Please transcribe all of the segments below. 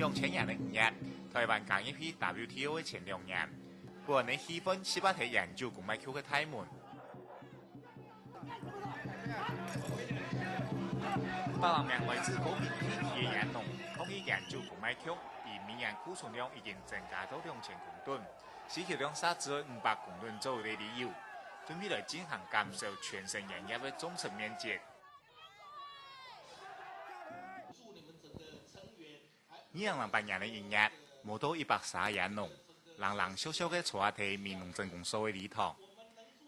2000年的5月，台湾刚一批 WTO 的前2年，國內氣氛是不係研究公賣橋嘅大門。800名來自高棉地區嘅煙農抗議研究公賣橋，而每年庫存量已經增加到2000公噸，需求量殺至500公噸左右嘅理由，準備來進行減少全省煙葉嘅總成面積。2008年的1月，冇到130煙農，人小小嘅坐下地面農政公所嘅禮堂，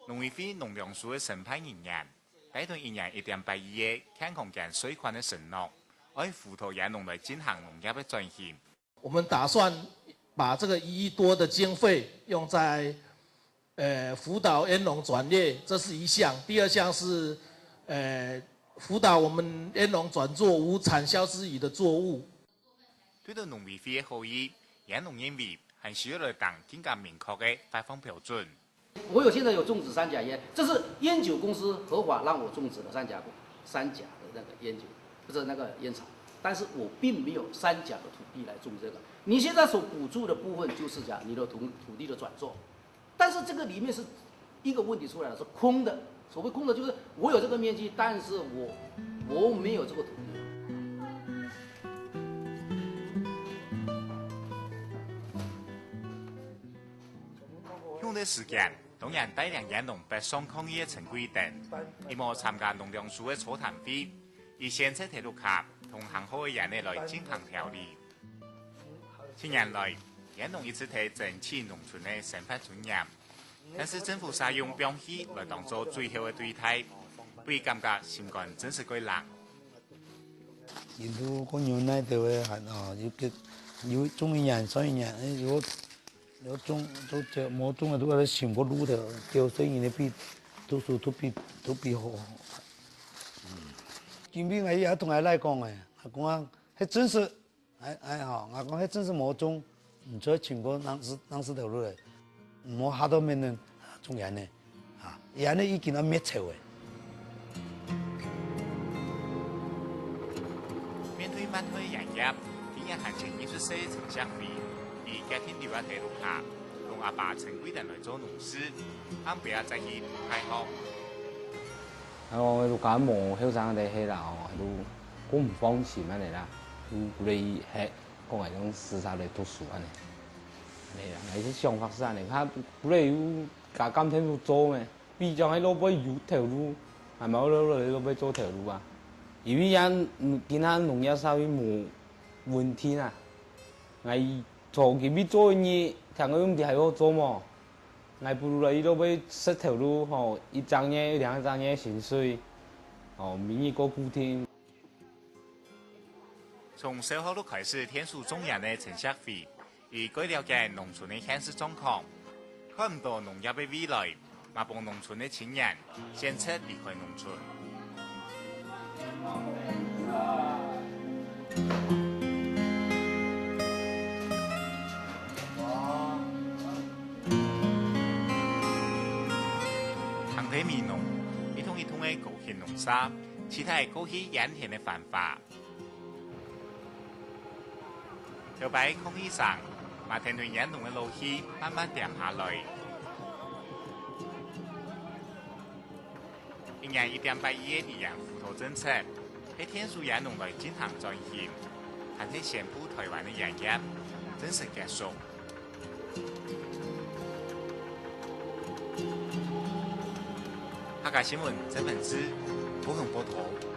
農委會農糧署嘅審判人員，帶動1年1.8億嘅健康間稅款嘅承諾，為輔導煙農來進行農業嘅轉型。我們打算把這個1億多的經費用在輔導煙農轉業，這是一項；第二項是輔導我們煙農轉做無產銷之餘的作物。對到農委會嘅好意，煙農認為還需要來當更加明確嘅發放標準。我現在有種植3甲煙，這是煙酒公司合法讓我種植了3甲的那個煙酒，不是那個煙草，但是我並沒有3甲的土地來種這個。你現在所補助的部分就是講你的土地的轉作，但是這個裡面是一個問題出來了，是空的。所謂空的，就是我有這個面積，但是我沒有這個土地。用的時間，當然大量煙農北上抗議嘅陳規定，伊冇參加農糧署嘅座談會，以先測鐵路卡同行好嘅煙嚟來進行調理。近年來，煙農一直提爭取農村嘅生活尊嚴，但是政府採用標語來當作最後嘅對待，會感覺心肝真是鬼冷。如果有那度嘅係有中意人所以人有種都就冇種嘅都係全部路頭，叫所以你比讀書都比好。見邊個也同我來講嘅，我講啊，係真是好，我講係真是冇種，唔再全部當時條路嚟，冇下到面人種人呢，人呢已經係滅臭嘅。面對滿推煙葉，今年行前24歲陳祥飛。以家庭留下鐵路卡，同阿爸陳貴人來做農事，啱俾阿仔去開學。我路卡冇後生哋去啦，都好唔方便啊嚟啦，都鼓勵係講係種時候嚟讀書啊嚟，係啊，係啲想法是啊嚟，佢鼓勵要加減天都做咩？畢竟喺路邊有條路，係咪？我路邊做條路啊，因為人見下農業稍微冇問題啊，係。做佢邊做嘢，聽佢用啲係好做嘛。我不如嚟到邊設條路，吼，1張嘢2張嘢薪水，哦，每一個固定。從小學都開始天數種人嘅陳祥飛，以據了解農村嘅現實狀況，看唔到農業嘅未來，嘛幫農村嘅青年選擇離開農村。喺面農，一桶嘅高興農沙，其他係高興鹽田嘅繁華。條擺空衣上，馬田對鹽農嘅怒氣慢慢掉下來。1年1.8億嘅地人輔導政策，喺天數鹽農來進行轉型，還係宣布台灣嘅鹽業正式結束。客家新聞曾文之高雄報道。